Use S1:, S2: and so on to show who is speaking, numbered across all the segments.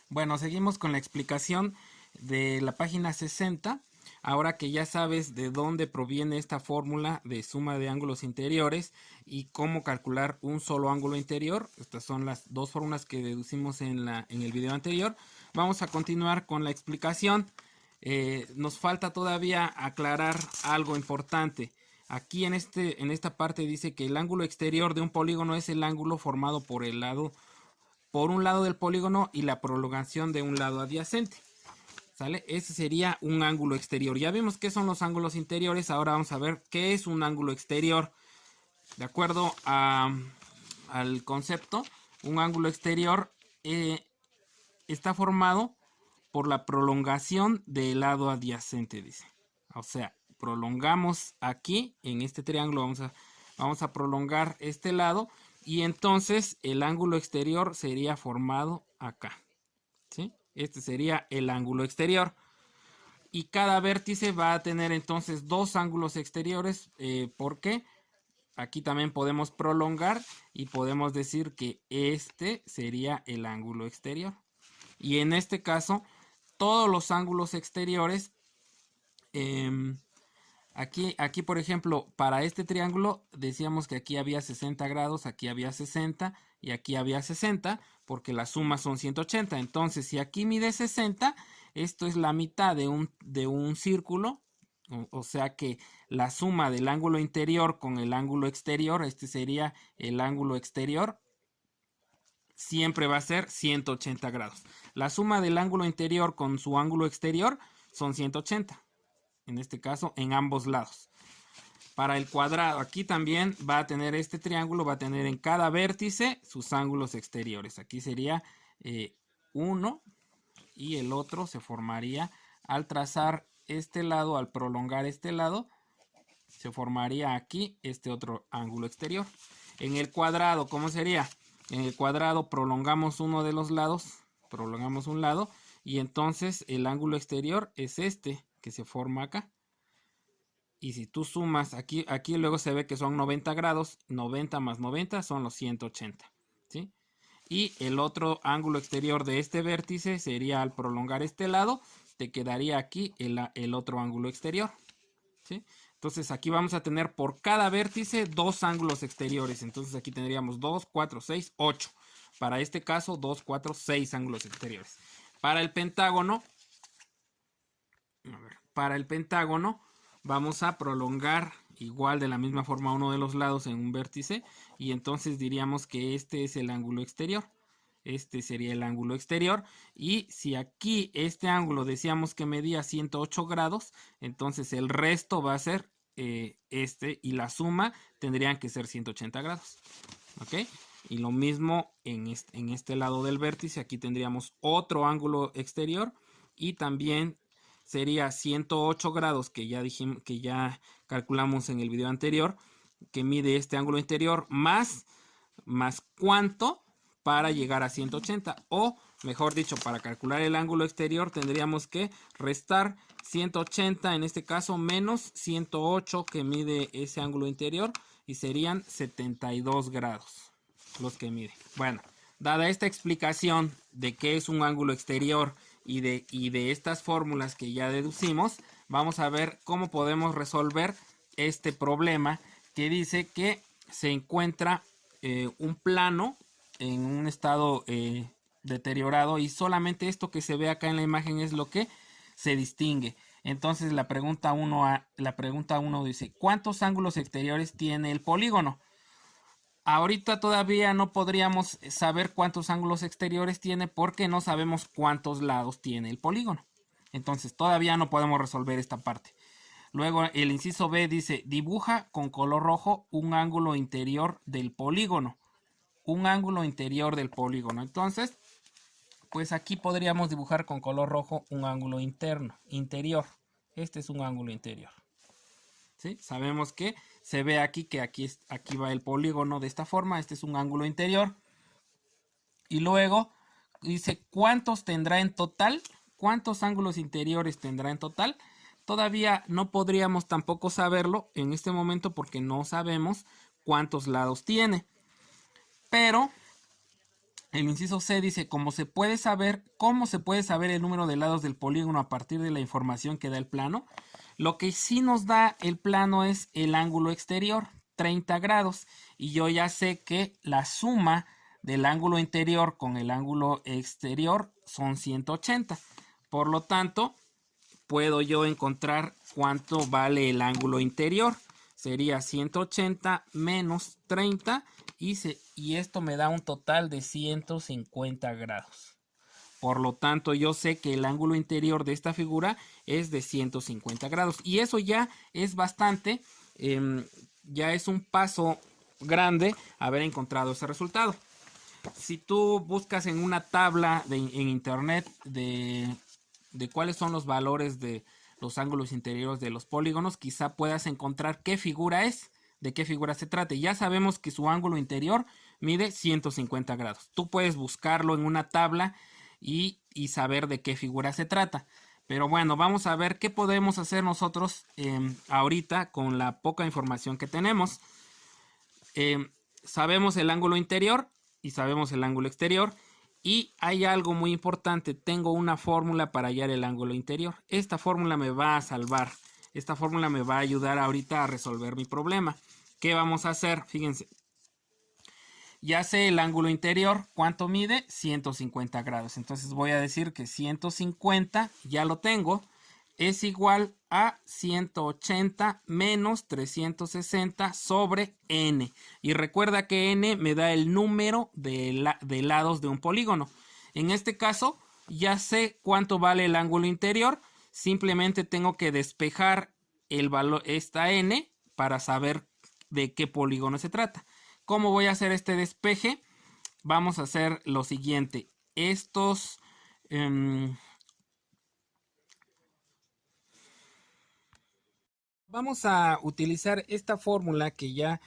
S1: Bueno, seguimos con la explicación de la página 60. Ahora que ya sabes de dónde proviene esta fórmula de suma de ángulos interiores y cómo calcular un solo ángulo interior, estas son las dos fórmulas que deducimos en el video anterior, vamos a continuar con la explicación. Nos falta todavía aclarar algo importante. Aquí en esta parte dice que el ángulo exterior de un polígono es el ángulo formado por un lado del polígono y la prolongación de un lado adyacente. ¿Sale? Ese sería un ángulo exterior. Ya vimos qué son los ángulos interiores. Ahora vamos a ver qué es un ángulo exterior. De acuerdo al concepto, un ángulo exterior está formado por la prolongación del lado adyacente, dice. O sea, prolongamos aquí en este triángulo, vamos a prolongar este lado y entonces el ángulo exterior sería formado acá, ¿sí? Este sería el ángulo exterior. Y cada vértice va a tener entonces dos ángulos exteriores. ¿Por qué? Aquí también podemos prolongar y podemos decir que este sería el ángulo exterior. Y en este caso, todos los ángulos exteriores, aquí por ejemplo, para este triángulo decíamos que aquí había 60 grados, aquí había 60 y aquí había 60, porque las sumas son 180. Entonces, si aquí mide 60, esto es la mitad de un círculo. O sea que la suma del ángulo interior con el ángulo exterior, este sería el ángulo exterior, siempre va a ser 180 grados. La suma del ángulo interior con su ángulo exterior son 180. En este caso, en ambos lados. Para el cuadrado, aquí también va a tener este triángulo, va a tener en cada vértice sus ángulos exteriores. Aquí sería uno y el otro se formaría al trazar este lado, al prolongar este lado, se formaría aquí este otro ángulo exterior. En el cuadrado, ¿cómo sería? En el cuadrado prolongamos uno de los lados, prolongamos un lado y entonces el ángulo exterior es este que se forma acá. Y si tú sumas, aquí luego se ve que son 90 grados, 90 más 90 son los 180, ¿sí? Y el otro ángulo exterior de este vértice sería al prolongar este lado, te quedaría aquí el otro ángulo exterior, ¿sí? Entonces aquí vamos a tener por cada vértice dos ángulos exteriores. Entonces aquí tendríamos 2, 4, 6, 8. Para este caso 2, 4, 6 ángulos exteriores. Para el pentágono, vamos a prolongar igual de la misma forma uno de los lados en un vértice y entonces diríamos que este es el ángulo exterior. Este sería el ángulo exterior y si aquí este ángulo decíamos que medía 108 grados, entonces el resto va a ser este y la suma tendrían que ser 180 grados. ¿Ok? Y lo mismo en este lado del vértice, aquí tendríamos otro ángulo exterior y también sería 108 grados que ya dijimos, que ya calculamos en el video anterior, que mide este ángulo interior más cuánto para llegar a 180, o mejor dicho, para calcular el ángulo exterior tendríamos que restar 180 en este caso menos 108 que mide ese ángulo interior y serían 72 grados los que mide. Bueno, dada esta explicación de qué es un ángulo exterior y de estas fórmulas que ya deducimos, vamos a ver cómo podemos resolver este problema que dice que se encuentra un plano en un estado deteriorado y solamente esto que se ve acá en la imagen es lo que se distingue. Entonces la pregunta 1 dice, ¿cuántos ángulos exteriores tiene el polígono? Ahorita todavía no podríamos saber cuántos ángulos exteriores tiene porque no sabemos cuántos lados tiene el polígono. Entonces todavía no podemos resolver esta parte. Luego el inciso B dice, dibuja con color rojo un ángulo interior del polígono. Un ángulo interior del polígono. Entonces, pues aquí podríamos dibujar con color rojo un ángulo interior. Este es un ángulo interior. ¿Sí? Sabemos que se ve aquí que aquí va el polígono de esta forma. Este es un ángulo interior. Y luego dice, ¿cuántos tendrá en total? ¿Cuántos ángulos interiores tendrá en total? Todavía no podríamos tampoco saberlo en este momento porque no sabemos cuántos lados tiene. Pero El inciso C dice, ¿cómo se puede saber el número de lados del polígono a partir de la información que da el plano? Lo que sí nos da el plano es el ángulo exterior, 30 grados. Y yo ya sé que la suma del ángulo interior con el ángulo exterior son 180. Por lo tanto, puedo yo encontrar cuánto vale el ángulo interior. Sería 180 menos 30 y esto me da un total de 150 grados. Por lo tanto, yo sé que el ángulo interior de esta figura es de 150 grados. Y eso ya es bastante, ya es un paso grande haber encontrado ese resultado. Si tú buscas en una tabla en internet de cuáles son los valores de los ángulos interiores de los polígonos, quizá puedas encontrar qué figura es, de qué figura se trata. Ya sabemos que su ángulo interior mide 150 grados. Tú puedes buscarlo en una tabla y saber de qué figura se trata. Pero bueno, vamos a ver qué podemos hacer nosotros ahorita con la poca información que tenemos. Sabemos el ángulo interior y sabemos el ángulo exterior. Y hay algo muy importante, tengo una fórmula para hallar el ángulo interior. Esta fórmula me va a salvar, esta fórmula me va a ayudar ahorita a resolver mi problema. ¿Qué vamos a hacer? Fíjense, ya sé el ángulo interior, ¿cuánto mide? 150 grados. Entonces voy a decir que 150, ya lo tengo, es igual a 180 menos 360 sobre n. Y recuerda que n me da el número de lados de un polígono. En este caso, ya sé cuánto vale el ángulo interior. Simplemente tengo que despejar el valor, esta n, para saber de qué polígono se trata. ¿Cómo voy a hacer este despeje? Vamos a hacer lo siguiente. Estos... vamos a utilizar esta fórmula que ya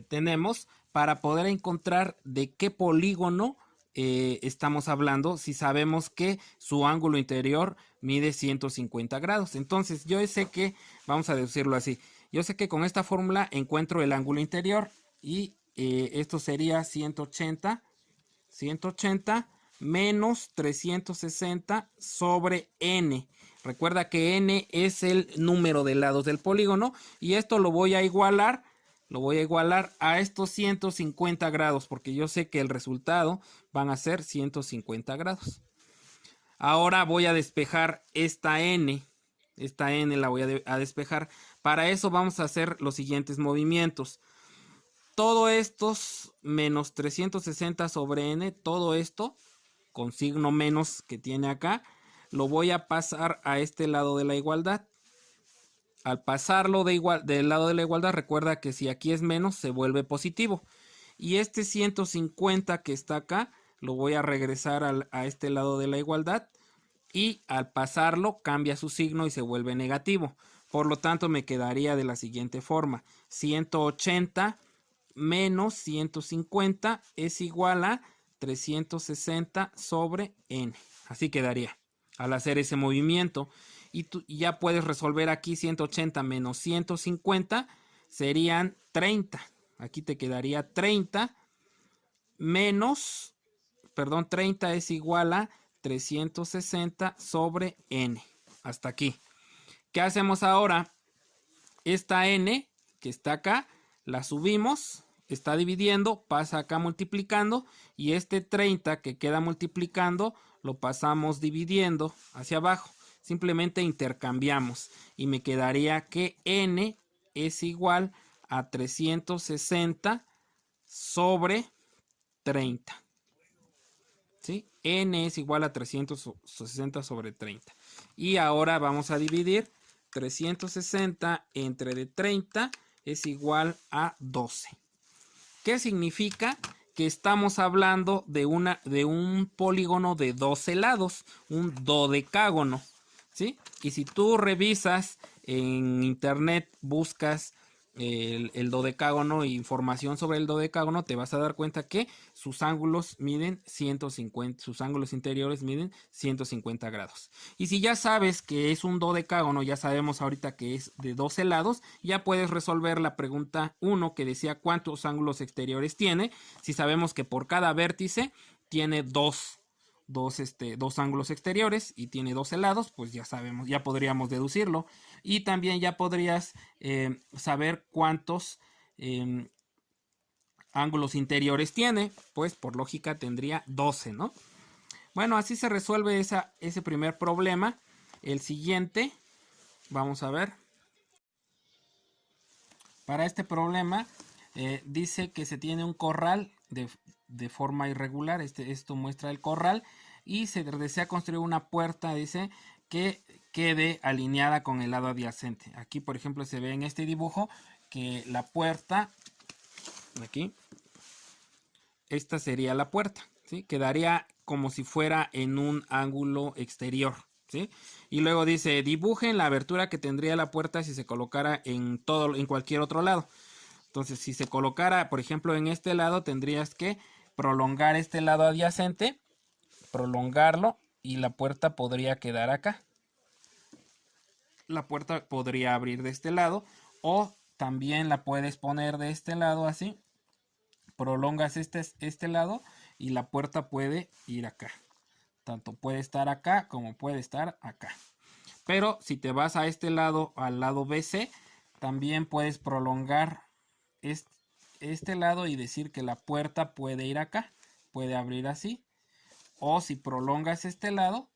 S1: tenemos para poder encontrar de qué polígono estamos hablando si sabemos que su ángulo interior mide 150 grados. Entonces yo sé que, vamos a decirlo así, yo sé que con esta fórmula encuentro el ángulo interior y esto sería 180 menos 360 sobre n. Recuerda que n es el número de lados del polígono y esto lo voy a igualar a estos 150 grados porque yo sé que el resultado van a ser 150 grados. Ahora voy a despejar esta n la voy a despejar. Para eso vamos a hacer los siguientes movimientos. Todo estos menos 360 sobre n, todo esto con signo menos que tiene acá, lo voy a pasar a este lado de la igualdad. Al pasarlo del lado de la igualdad, recuerda que si aquí es menos, se vuelve positivo. Y este 150 que está acá, lo voy a regresar a este lado de la igualdad. Y al pasarlo, cambia su signo y se vuelve negativo. Por lo tanto, me quedaría de la siguiente forma. 180 menos 150 es igual a 360 sobre n. Así quedaría al hacer ese movimiento. Y tú ya puedes resolver aquí 180 menos 150 serían 30. Aquí te quedaría 30 menos, perdón, 30 es igual a 360 sobre n. Hasta aquí. ¿Qué hacemos ahora? Esta n que está acá, la subimos, está dividiendo, pasa acá multiplicando y este 30 que queda multiplicando lo pasamos dividiendo hacia abajo. Simplemente intercambiamos y me quedaría que n es igual a 360 sobre 30. ¿Sí? N es igual a 360 sobre 30. Y ahora vamos a dividir 360 entre de 30 es igual a 12. ¿Qué significa? Que estamos hablando de un polígono de 12 lados, un dodecágono, ¿sí? Y si tú revisas en internet, buscas el dodecágono e información sobre el dodecágono, te vas a dar cuenta que sus ángulos miden 150, sus ángulos interiores miden 150 grados. Y si ya sabes que es un dodecágono, ya sabemos ahorita que es de 12 lados, ya puedes resolver la pregunta 1 que decía cuántos ángulos exteriores tiene. Si sabemos que por cada vértice tiene dos ángulos exteriores y tiene 2 lados, pues ya sabemos, ya podríamos deducirlo. Y también ya podrías saber cuántos ángulos interiores tiene, pues por lógica tendría 12, ¿no? Bueno, así se resuelve ese primer problema. El siguiente, vamos a ver. Para este problema dice que se tiene un corral de forma irregular. Esto muestra el corral y se desea construir una puerta, dice, que quede alineada con el lado adyacente. Aquí, por ejemplo, se ve en este dibujo que la puerta, aquí, esta sería la puerta, ¿sí? Quedaría como si fuera en un ángulo exterior, ¿sí? Y luego dice, dibujen la abertura que tendría la puerta si se colocara en cualquier otro lado. Entonces, si se colocara, por ejemplo, en este lado, tendrías que prolongar este lado adyacente, prolongarlo y la puerta podría quedar acá. La puerta podría abrir de este lado o también la puedes poner de este lado así. Prolongas este lado y la puerta puede ir acá. Tanto puede estar acá como puede estar acá. Pero si te vas a este lado, al lado BC, también puedes prolongar este lado y decir que la puerta puede ir acá. Puede abrir así. O si prolongas este lado,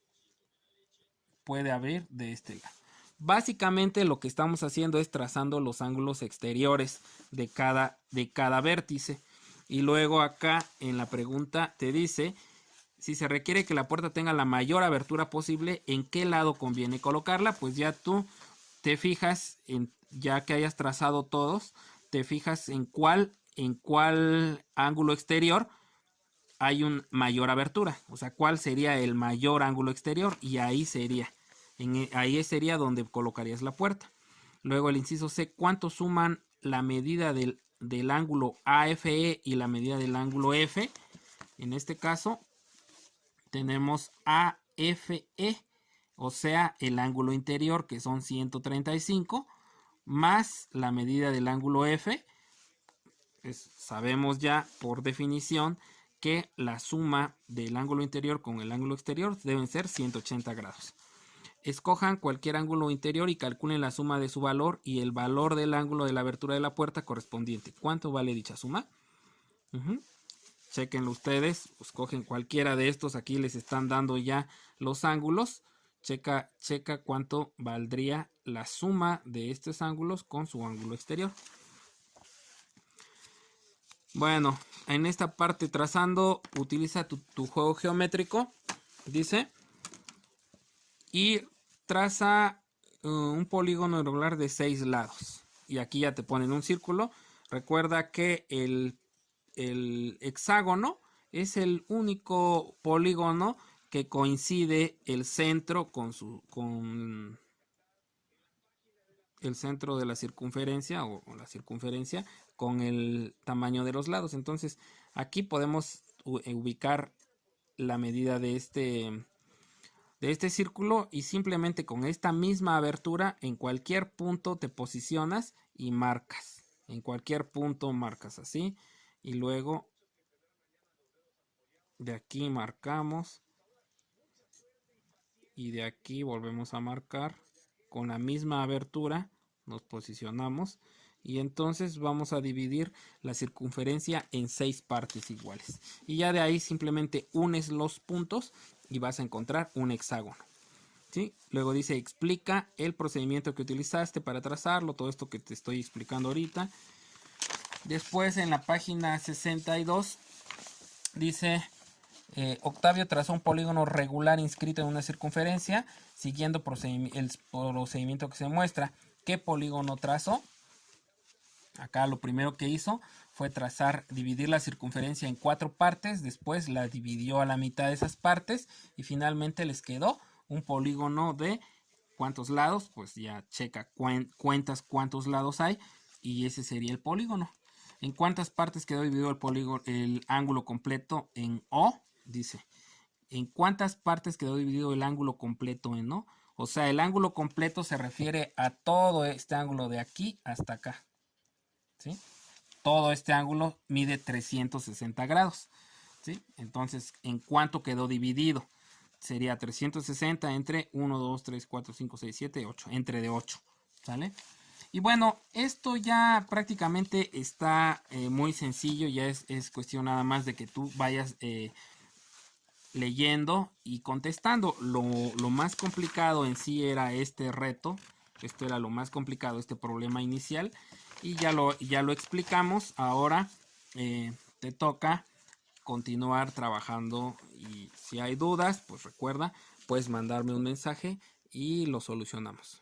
S1: puede abrir de este lado. Básicamente lo que estamos haciendo es trazando los ángulos exteriores de cada vértice. Y luego acá en la pregunta te dice, si se requiere que la puerta tenga la mayor abertura posible, ¿en qué lado conviene colocarla? Pues ya tú te fijas, ya que hayas trazado todos, te fijas en cuál ángulo exterior hay una mayor abertura. O sea, cuál sería el mayor ángulo exterior y ahí sería. Ahí sería donde colocarías la puerta. Luego el inciso C, ¿cuánto suman la medida del ángulo AFE y la medida del ángulo F? En este caso tenemos AFE, o sea, el ángulo interior, que son 135, más la medida del ángulo F. Pues sabemos ya por definición que la suma del ángulo interior con el ángulo exterior deben ser 180 grados. Escojan cualquier ángulo interior y calculen la suma de su valor y el valor del ángulo de la abertura de la puerta correspondiente. ¿Cuánto vale dicha suma? Chequenlo ustedes, escogen cualquiera de estos. Aquí les están dando ya los ángulos. Checa cuánto valdría la suma de estos ángulos con su ángulo exterior. Bueno, en esta parte trazando, utiliza tu juego geométrico, dice, y traza un polígono irregular de 6 lados. Y aquí ya te ponen un círculo. Recuerda que el hexágono es el único polígono que coincide el centro con el centro de la circunferencia o la circunferencia con el tamaño de los lados. Entonces aquí podemos ubicar la medida de este círculo y simplemente con esta misma abertura en cualquier punto te posicionas y marcas. En cualquier punto marcas así y luego de aquí marcamos y de aquí volvemos a marcar con la misma abertura, nos posicionamos y entonces vamos a dividir la circunferencia en 6 partes iguales y ya de ahí simplemente unes los puntos y vas a encontrar un hexágono. ¿Sí? Luego dice explica el procedimiento que utilizaste para trazarlo, todo esto que te estoy explicando ahorita. Después en la página 62 dice Octavio trazó un polígono regular inscrito en una circunferencia siguiendo el procedimiento que se muestra. ¿Qué polígono trazó? Acá lo primero que hizo fue dividir la circunferencia en 4 partes, después la dividió a la mitad de esas partes y finalmente les quedó un polígono de ¿cuántos lados? Pues ya checa, cuentas cuántos lados hay y ese sería el polígono. ¿En cuántas partes quedó dividido el ángulo completo en O? Dice, ¿en cuántas partes quedó dividido el ángulo completo en O? O sea, el ángulo completo se refiere a todo este ángulo de aquí hasta acá. ¿Sí? Todo este ángulo mide 360 grados. ¿sí? Entonces, ¿en cuánto quedó dividido? Sería 360 entre 1, 2, 3, 4, 5, 6, 7, 8. Entre de 8. ¿Sale? Y bueno, esto ya prácticamente está muy sencillo. Ya es cuestión nada más de que tú vayas leyendo y contestando. Lo más complicado en sí era este reto. Esto era lo más complicado, este problema inicial. Y ya lo explicamos. Ahora te toca continuar trabajando, y si hay dudas, pues recuerda, puedes mandarme un mensaje y lo solucionamos.